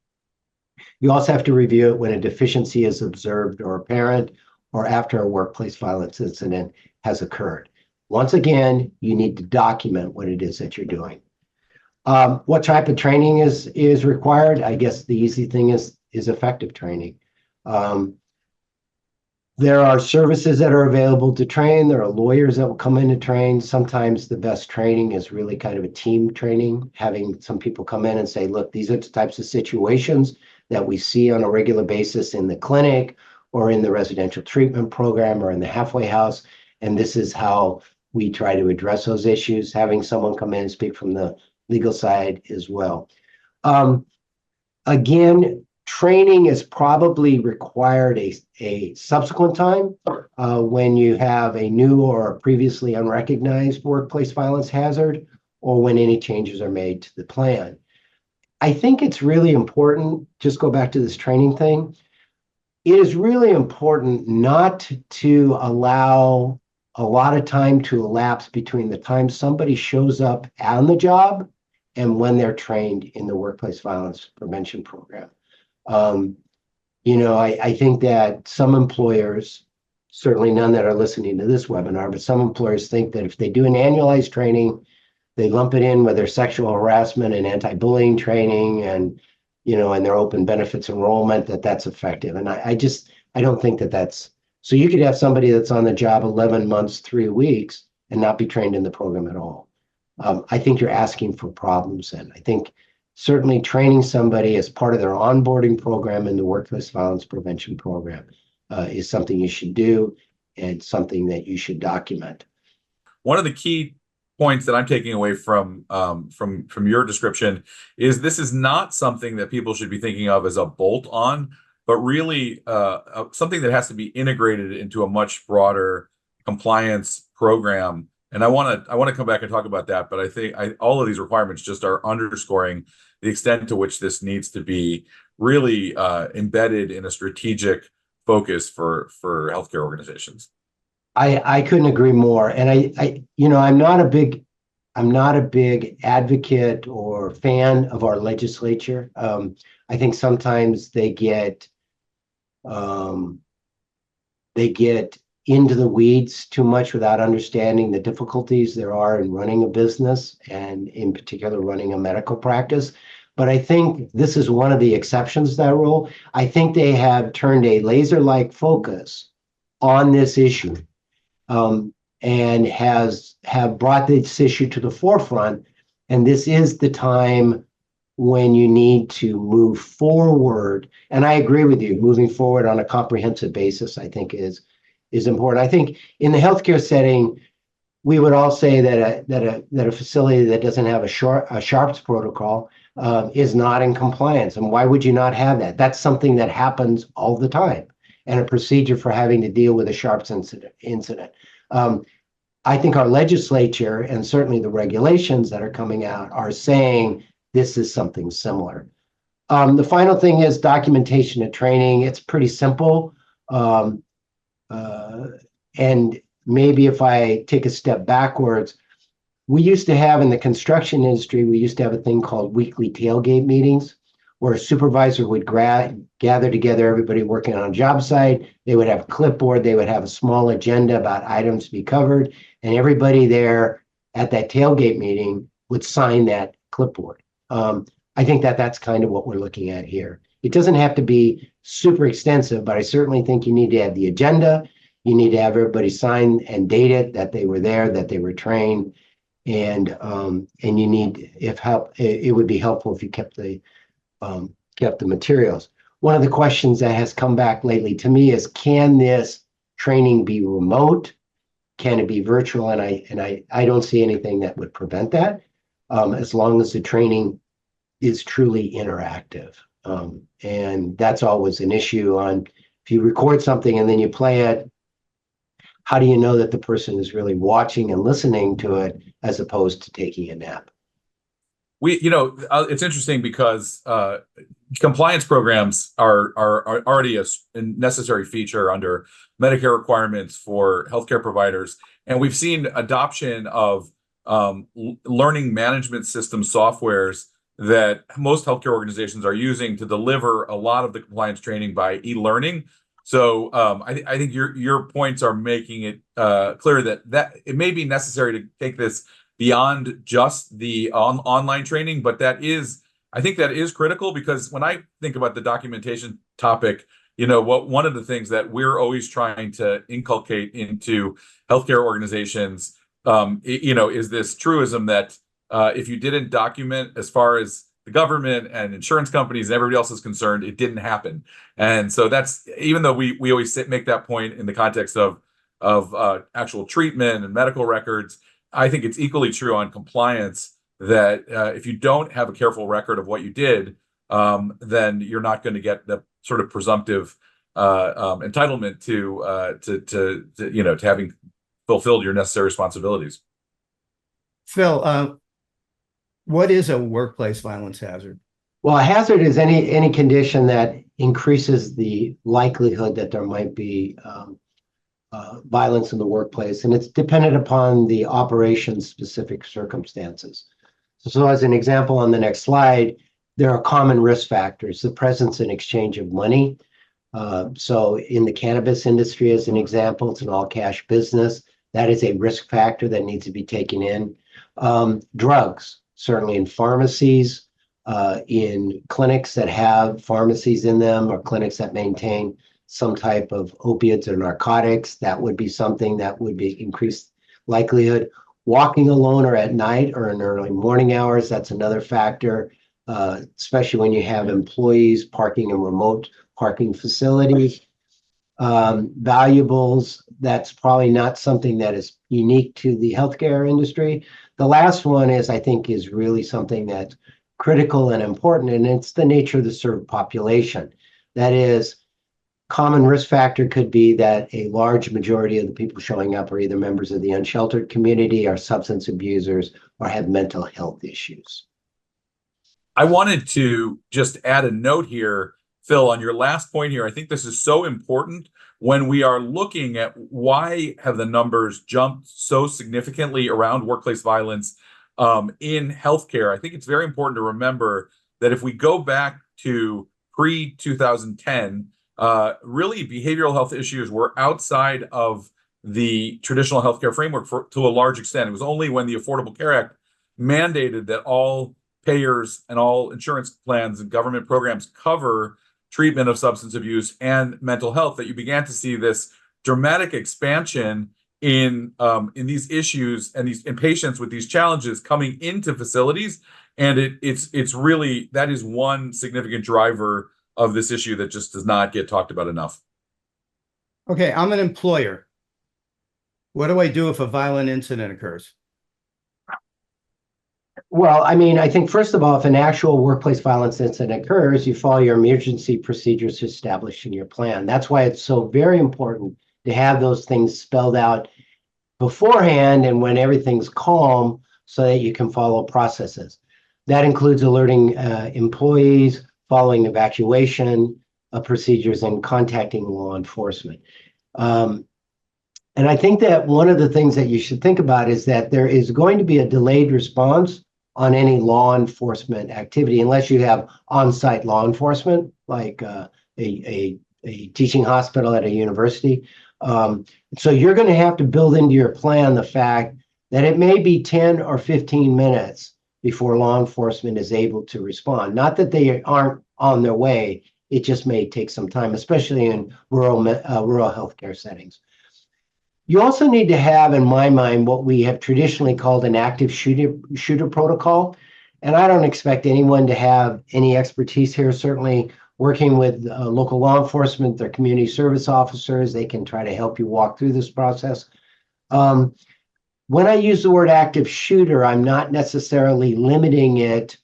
You also have to review it when a deficiency is observed or apparent, or after a workplace violence incident has occurred. Once again, you need to document what it is that you're doing. What type of training is required? I guess the easy thing is effective training. There are services that are available to train. There are lawyers that will come in to train. Sometimes the best training is really kind of a team training, having some people come in and say, look, these are the types of situations that we see on a regular basis in the clinic or in the residential treatment program or in the halfway house. And this is how we try to address those issues, having someone come in and speak from the legal side as well. Again, training is probably required a subsequent time when you have a new or previously unrecognized workplace violence hazard, or when any changes are made to the plan. I think it's really important, just go back to this training thing. It is really important not to allow a lot of time to elapse between the time somebody shows up on the job and when they're trained in the workplace violence prevention program. I think that some employers, certainly none that are listening to this webinar, but some employers think that if they do an annualized training, they lump it in with their sexual harassment and anti-bullying training and their open benefits enrollment, that's effective. And I don't think that that's So you could have somebody that's on the job 11 months, 3 weeks, and not be trained in the program at all. I think you're asking for problems, and I think certainly training somebody as part of their onboarding program in the workplace violence prevention program is something you should do, and something that you should document. One of the key points that I'm taking away from your description is this is not something that people should be thinking of as a bolt-on, but really something that has to be integrated into a much broader compliance program. And I want to come back and talk about that, but I think all of these requirements just are underscoring the extent to which this needs to be really embedded in a strategic focus for healthcare organizations. I couldn't agree more. And I'm not a big advocate or fan of our legislature. I think sometimes they get into the weeds too much without understanding the difficulties there are in running a business, and in particular running a medical practice. But I think this is one of the exceptions to that rule. I think they have turned a laser-like focus on this issue, and have brought this issue to the forefront. And this is the time when you need to move forward. And I agree with you, moving forward on a comprehensive basis, I think is important. I think in the healthcare setting, we would all say that a facility that doesn't have a SHARPS protocol is not in compliance. And why would you not have that? That's something that happens all the time, and a procedure for having to deal with a SHARPS incident. I think our legislature, and certainly the regulations that are coming out, are saying this is something similar. The final thing is documentation and training. It's pretty simple. And maybe if I take a step backwards, we used to have in the construction industry, we used to have a thing called weekly tailgate meetings, where a supervisor would gather together everybody working on a job site. They would have a clipboard, they would have a small agenda about items to be covered, and everybody there at that tailgate meeting would sign that clipboard. I think that's kind of what we're looking at here. It doesn't have to be super extensive, but I certainly think you need to have the agenda. You need to have everybody sign and date it, that they were there, that they were trained, and you need, it would be helpful if you kept the materials. One of the questions that has come back lately to me is, can this training be remote? Can it be virtual? And I don't see anything that would prevent that, as long as the training is truly interactive. And that's always an issue on, if you record something and then you play it, how do you know that the person is really watching and listening to it as opposed to taking a nap? It's interesting because compliance programs are already a necessary feature under Medicare requirements for healthcare providers, and we've seen adoption of learning management system softwares that most healthcare organizations are using to deliver a lot of the compliance training by e-learning. So I think your points are making it clear that it may be necessary to take this beyond just the online training, but I think that is critical, because when I think about the documentation topic, one of the things that we're always trying to inculcate into healthcare organizations, is this truism that if you didn't document, as far as the government and insurance companies and everybody else is concerned, it didn't happen. And so that's, even though we always make that point in the context of actual treatment and medical records, I think it's equally true on compliance, that if you don't have a careful record of what you did, then you're not going to get the sort of presumptive entitlement to having fulfilled your necessary responsibilities. Phil, what is a workplace violence hazard? Well, a hazard is any condition that increases the likelihood that there might be violence in the workplace, and it's dependent upon the operation's specific circumstances. So as an example on the next slide, there are common risk factors: the presence and exchange of money. So in the cannabis industry, as an example, it's an all-cash business. That is a risk factor that needs to be taken in. Drugs, certainly in pharmacies, in clinics that have pharmacies in them, or clinics that maintain some type of opiates or narcotics. That would be something that would be increased likelihood. Walking alone or at night or in early morning hours, that's another factor, especially when you have employees parking in remote parking facilities. Valuables, that's probably not something that is unique to the healthcare industry. The last one is, I think, is really something that's critical and important, and it's the nature of the served population. That is, common risk factor could be that a large majority of the people showing up are either members of the unsheltered community, are substance abusers, or have mental health issues. I wanted to just add a note here, Phil, on your last point here. I think this is so important when we are looking at why have the numbers jumped so significantly around workplace violence in healthcare. I think it's very important to remember that if we go back to pre-2010, really behavioral health issues were outside of the traditional healthcare framework to a large extent. It was only when the Affordable Care Act mandated that all payers and all insurance plans and government programs cover treatment of substance abuse and mental health that you began to see this dramatic expansion in these issues and these in patients with these challenges coming into facilities. And it's really, that is one significant driver of this issue that just does not get talked about enough. Okay, I'm an employer. What do I do if a violent incident occurs? Well, I mean, I think first of all, if an actual workplace violence incident occurs, you follow your emergency procedures established in your plan. That's why it's so very important to have those things spelled out beforehand and when everything's calm so that you can follow processes. That includes alerting employees, following evacuation procedures, and contacting law enforcement. And I think that one of the things that you should think about is that there is going to be a delayed response on any law enforcement activity, unless you have on-site law enforcement, like a teaching hospital at a university. So you're going to have to build into your plan the fact that it may be 10 or 15 minutes before law enforcement is able to respond. Not that they aren't on their way, it just may take some time, especially in rural healthcare settings. You also need to have, in my mind, what we have traditionally called an active shooter protocol. And I don't expect anyone to have any expertise here. Certainly working with local law enforcement, their community service officers, they can try to help you walk through this process. When I use the word active shooter, I'm not necessarily limiting it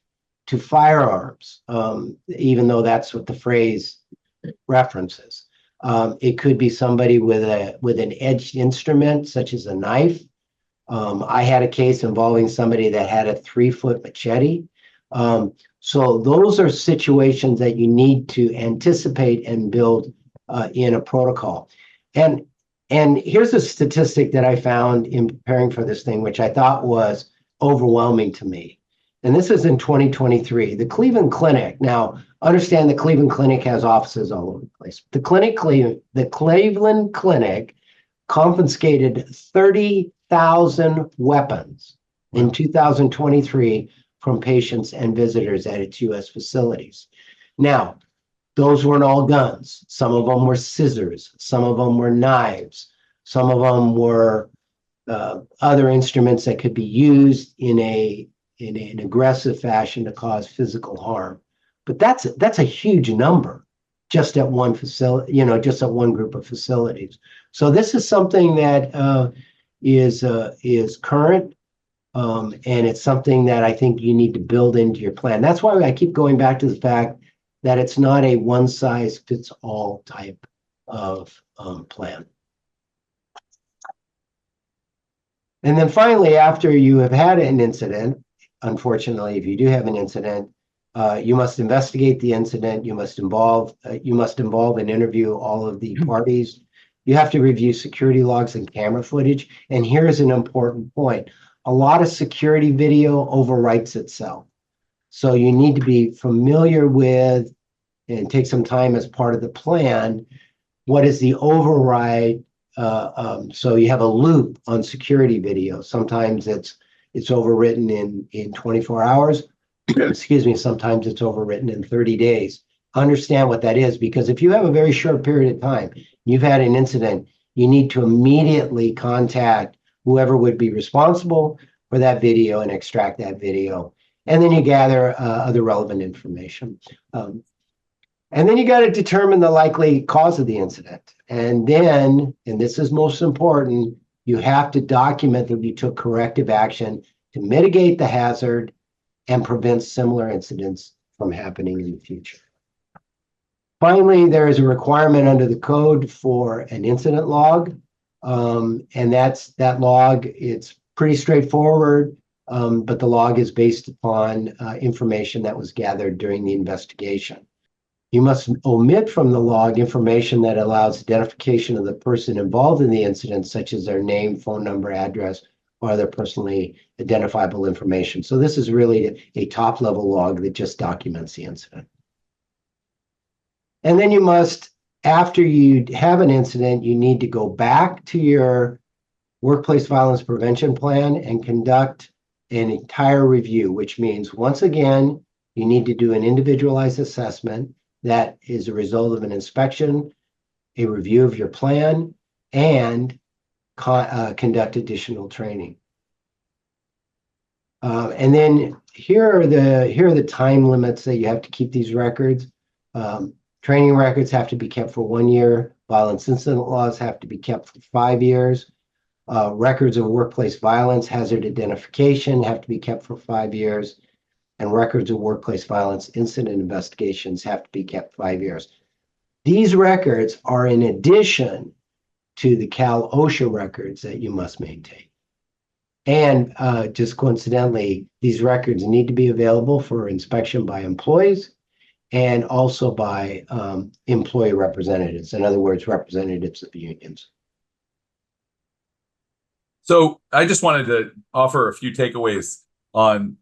to firearms, even though that's what the phrase references. It could be somebody with an edged instrument, such as a knife. I had a case involving somebody that had a 3-foot machete. So those are situations that you need to anticipate and build in a protocol. And here's a statistic that I found in preparing for this thing, which I thought was overwhelming to me. And this is in 2023. The Cleveland Clinic. Now, understand the Cleveland Clinic has offices all over the place. The Cleveland Clinic confiscated 30,000 weapons in 2023 from patients and visitors at its U.S. facilities. Now, those weren't all guns. Some of them were scissors. Some of them were knives. Some of them were other instruments that could be used in an aggressive fashion to cause physical harm. But that's a huge number just at one facility, just at one group of facilities. So this is something that is current, and it's something that I think you need to build into your plan. That's why I keep going back to the fact that it's not a one-size-fits-all type of plan. And then finally, after you have had an incident, unfortunately, if you do have an incident, you must investigate the incident. You must involve and interview all of the parties. You have to review security logs and camera footage. And here's an important point. A lot of security video overwrites itself. So you need to be familiar with, and take some time as part of the plan, what is the override. So you have a loop on security video. Sometimes it's overwritten in 24 hours. Excuse me, sometimes it's overwritten in 30 days. understand what that is, because if you have a very short period of time, you've had an incident, you need to immediately contact whoever would be responsible for that video and extract that video. And then you gather other relevant information. And then you got to determine the likely cause of the incident. And then, and this is most important, you have to document that you took corrective action to mitigate the hazard and prevent similar incidents from happening in the future. Finally, there is a requirement under the code for an incident log. And that log, it's pretty straightforward, but the log is based upon information that was gathered during the investigation. You must omit from the log information that allows identification of the person involved in the incident, such as their name, phone number, address, or other personally identifiable information. So this is really a top-level log that just documents the incident. And then you must, after you have an incident, you need to go back to your workplace violence prevention plan and conduct an entire review, which means, once again, you need to do an individualized assessment that is a result of an inspection, a review of your plan, and conduct additional training. And then here are the time limits that you have to keep these records. Training records have to be kept for 1 year. Violence incident laws have to be kept for 5 years. Records of workplace violence, hazard identification have to be kept for 5 years. And records of workplace violence incident investigations have to be kept 5 years. These records are in addition to the Cal OSHA records that you must maintain. And just coincidentally, these records need to be available for inspection by employees and also by employee representatives. In other words, representatives of the unions. So I just wanted to offer a few takeaways on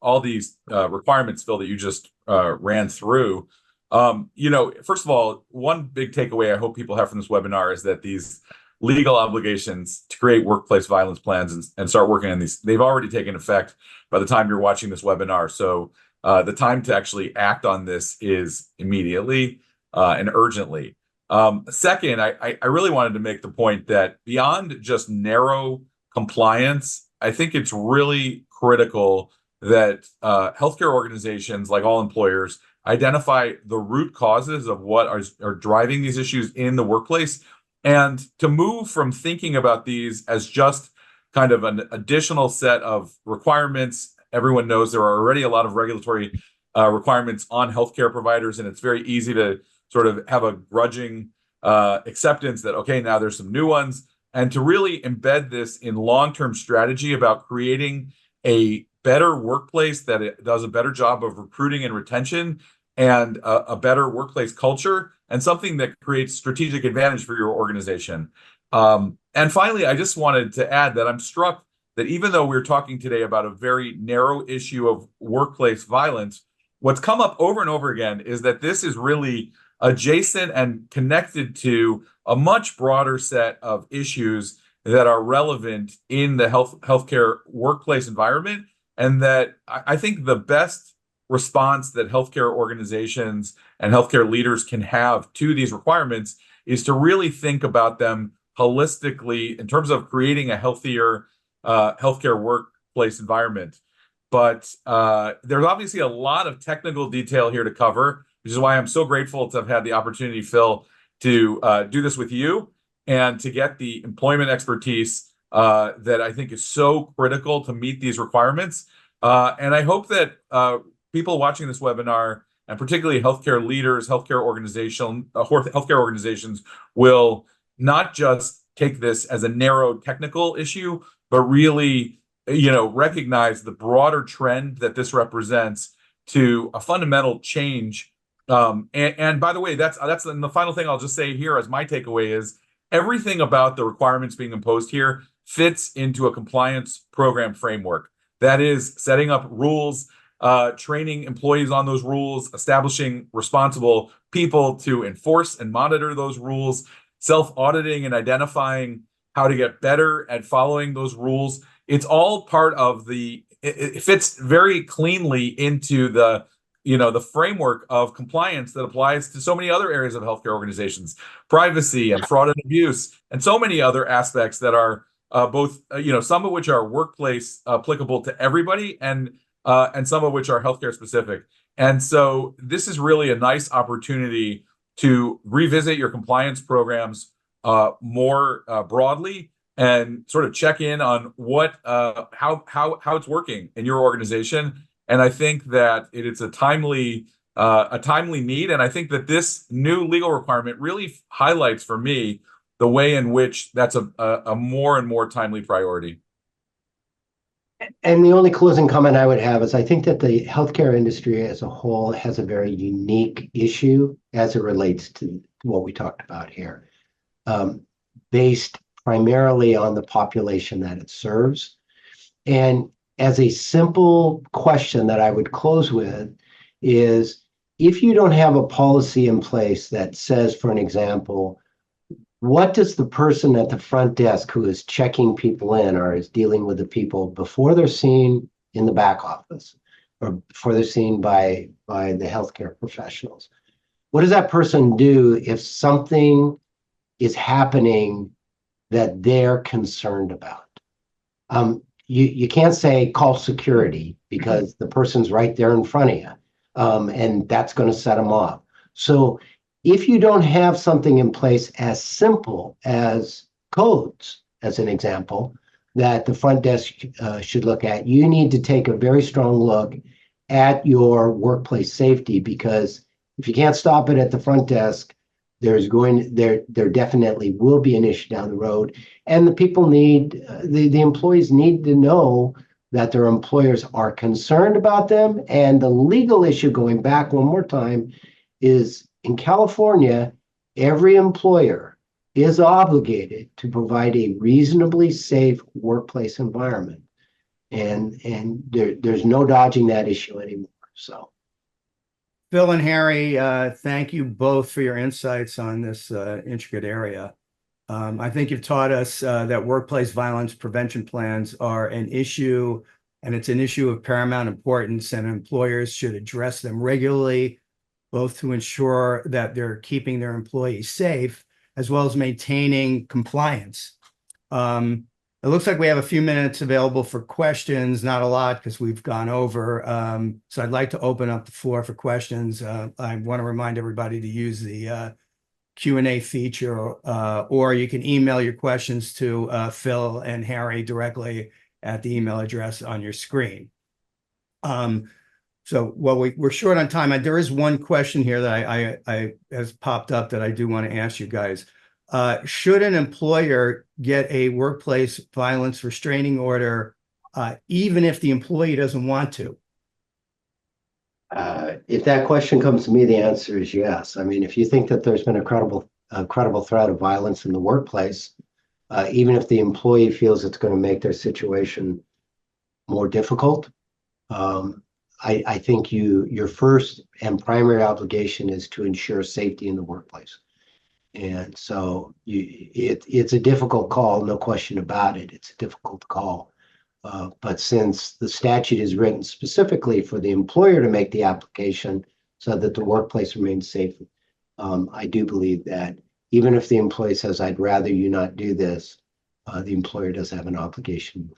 all these requirements, Phil, that you just ran through. First of all, one big takeaway I hope people have from this webinar is that these legal obligations to create workplace violence plans and start working on these, they've already taken effect by the time you're watching this webinar. So the time to actually act on this is immediately and urgently. Second, I really wanted to make the point that beyond just narrow compliance, I think it's really critical that healthcare organizations, like all employers, identify the root causes of what are driving these issues in the workplace, and to move from thinking about these as just kind of an additional set of requirements. Everyone knows there are already a lot of regulatory requirements on healthcare providers, and it's very easy to sort of have a grudging acceptance that, okay, now there's some new ones, and to really embed this in long-term strategy about creating a better workplace that it does a better job of recruiting and retention, and a better workplace culture, and something that creates strategic advantage for your organization. And finally, I just wanted to add that I'm struck that even though we're talking today about a very narrow issue of workplace violence, what's come up over and over again is that this is really adjacent and connected to a much broader set of issues that are relevant in the healthcare workplace environment. And that I think the best response that healthcare organizations and healthcare leaders can have to these requirements is to really think about them holistically in terms of creating a healthier healthcare workplace environment. But there's obviously a lot of technical detail here to cover, which is why I'm so grateful to have had the opportunity, Phil, to do this with you and to get the employment expertise that I think is so critical to meet these requirements. And I hope that people watching this webinar, and particularly healthcare leaders, healthcare organizations, will not just take this as a narrow technical issue, but really, recognize the broader trend that this represents to a fundamental change. And by the way, that's the final thing I'll just say here as my takeaway is everything about the requirements being imposed here fits into a compliance program framework. That is setting up rules, training employees on those rules, establishing responsible people to enforce and monitor those rules, self-auditing and identifying how to get better at following those rules. It's all part of it fits very cleanly into the the framework of compliance that applies to so many other areas of healthcare organizations, privacy and fraud and abuse, and so many other aspects that are both, some of which are workplace applicable to everybody, and some of which are healthcare specific. And so this is really a nice opportunity to revisit your compliance programs more broadly, and sort of check in on how it's working in your organization. And I think that it's a timely need. And I think that this new legal requirement really highlights for me the way in which that's a more and more timely priority. And the only closing comment I would have is I think that the healthcare industry as a whole has a very unique issue as it relates to what we talked about here, based primarily on the population that it serves. And as a simple question that I would close with is, if you don't have a policy in place that says, for an example, what does the person at the front desk who is checking people in or is dealing with the people before they're seen in the back office or before they're seen by the healthcare professionals, what does that person do if something is happening that they're concerned about? You can't say call security because the person's right there in front of you, and that's going to set them off. So if you don't have something in place as simple as codes, as an example, that the front desk should look at, you need to take a very strong look at your workplace safety, because if you can't stop it at the front desk, there definitely will be an issue down the road. And the people the employees need to know that their employers are concerned about them. And the legal issue, going back one more time, is in California, every employer is obligated to provide a reasonably safe workplace environment. And there's no dodging that issue anymore. So, Phil and Harry, thank you both for your insights on this intricate area. I think you've taught us that workplace violence prevention plans are an issue, and it's an issue of paramount importance, and employers should address them regularly, both to ensure that they're keeping their employees safe, as well as maintaining compliance. It looks like we have a few minutes available for questions, not a lot because we've gone over. So I'd like to open up the floor for questions. I want to remind everybody to use the Q&A feature, or you can email your questions to Phil and Harry directly at the email address on your screen. So while we're short on time, there is one question here that I has popped up that I do want to ask you guys. Should an employer get a workplace violence restraining order even if the employee doesn't want to? If that question comes to me, the answer is yes. I mean, if you think that there's been a credible threat of violence in the workplace, even if the employee feels it's going to make their situation more difficult, I think your first and primary obligation is to ensure safety in the workplace. And so it's a difficult call, no question about it. It's a difficult call. But since the statute is written specifically for the employer to make the application so that the workplace remains safe, I do believe that even if the employee says, I'd rather you not do this, the employer does have an obligation to move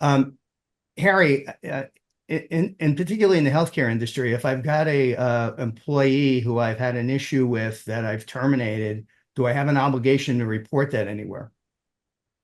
forward. Harry, and particularly in the healthcare industry, if I've got a employee who I've had an issue with that I've terminated, do I have an obligation to report that anywhere?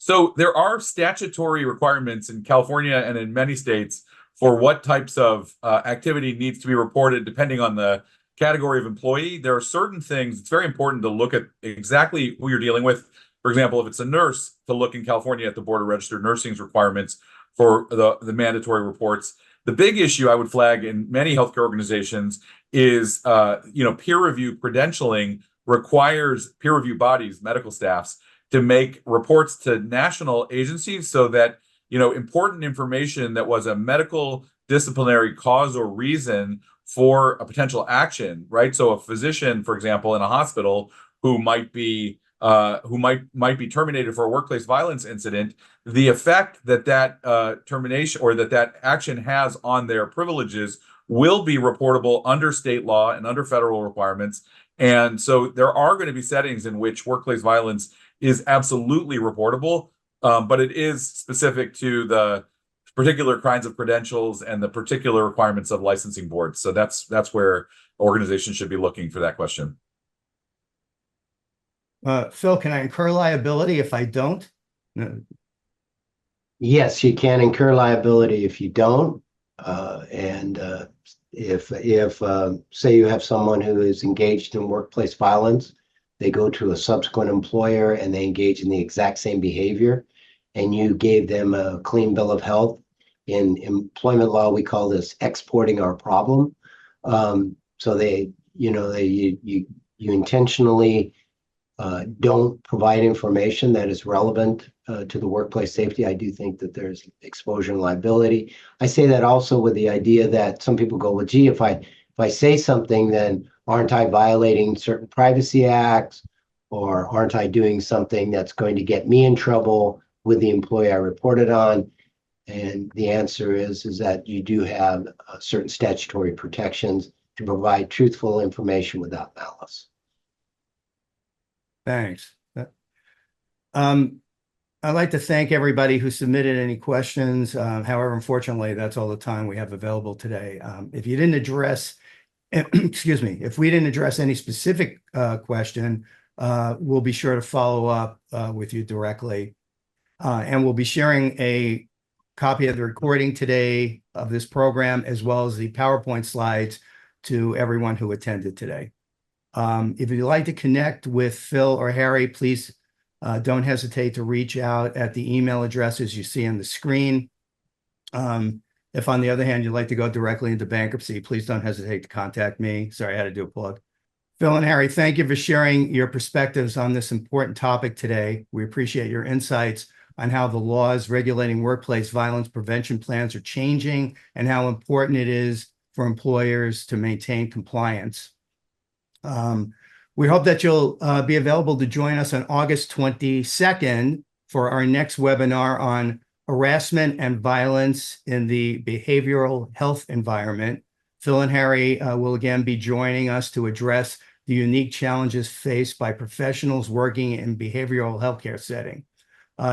So there are statutory requirements in California and in many states for what types of activity needs to be reported depending on the category of employee. There are certain things, it's very important to look at exactly who you're dealing with. For example, if it's a nurse, to look in California at the Board of Registered Nursing's requirements for the mandatory reports. The big issue I would flag in many healthcare organizations is, peer review credentialing requires peer review bodies, medical staffs, to make reports to national agencies so that, important information that was a medical disciplinary cause or reason for a potential action, right? So a physician, for example, in a hospital who might be who might be terminated for a workplace violence incident, the effect that termination or that action has on their privileges will be reportable under state law and under federal requirements. And so there are going to be settings in which workplace violence is absolutely reportable, but it is specific to the particular kinds of credentials and the particular requirements of licensing boards. So that's where organizations should be looking for that question. Phil, can I incur liability if I don't? No. Yes, you can incur liability if you don't. If say you have someone who is engaged in workplace violence, they go to a subsequent employer and they engage in the exact same behavior, and you gave them a clean bill of health. In employment law, we call this exporting our problem. So you intentionally don't provide information that is relevant to the workplace safety. I do think that there's exposure and liability. I say that also with the idea that some people go, well, gee, if I say something, then aren't I violating certain privacy acts, or aren't I doing something that's going to get me in trouble with the employee I reported on? And the answer is that you do have certain statutory protections to provide truthful information without malice. Thanks. I'd like to thank everybody who submitted any questions. However, unfortunately, that's all the time we have available today. If you didn't address, excuse me, if we didn't address any specific question, we'll be sure to follow up with you directly. And we'll be sharing a copy of the recording today of this program, as well as the PowerPoint slides to everyone who attended today. If you'd like to connect with Phil or Harry, please don't hesitate to reach out at the email addresses you see on the screen. If, on the other hand, you'd like to go directly into bankruptcy, please don't hesitate to contact me. Sorry, I had to do a plug. Phil and Harry, thank you for sharing your perspectives on this important topic today. We appreciate your insights on how the laws regulating workplace violence prevention plans are changing and how important it is for employers to maintain compliance. We hope that you'll be available to join us on August 22nd for our next webinar on harassment and violence in the behavioral health environment. Phil and Harry will again be joining us to address the unique challenges faced by professionals working in behavioral healthcare setting.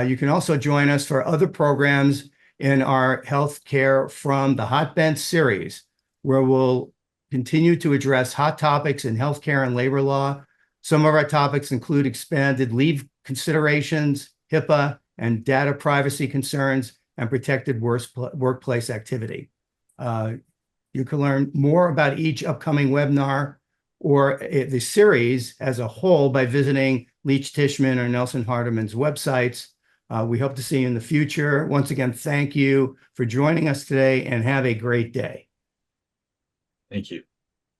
You can also join us for other programs in our Healthcare from the Hot Bench series, where we'll continue to address hot topics in healthcare and labor law. Some of our topics include expanded leave considerations, HIPAA and data privacy concerns, and protected workplace activity. You can learn more about each upcoming webinar or the series as a whole by visiting Leech, Tishman, or Nelson Hardiman's websites. We hope to see you in the future. Once again, thank you for joining us today and have a great day. Thank you.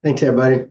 Thanks, everybody.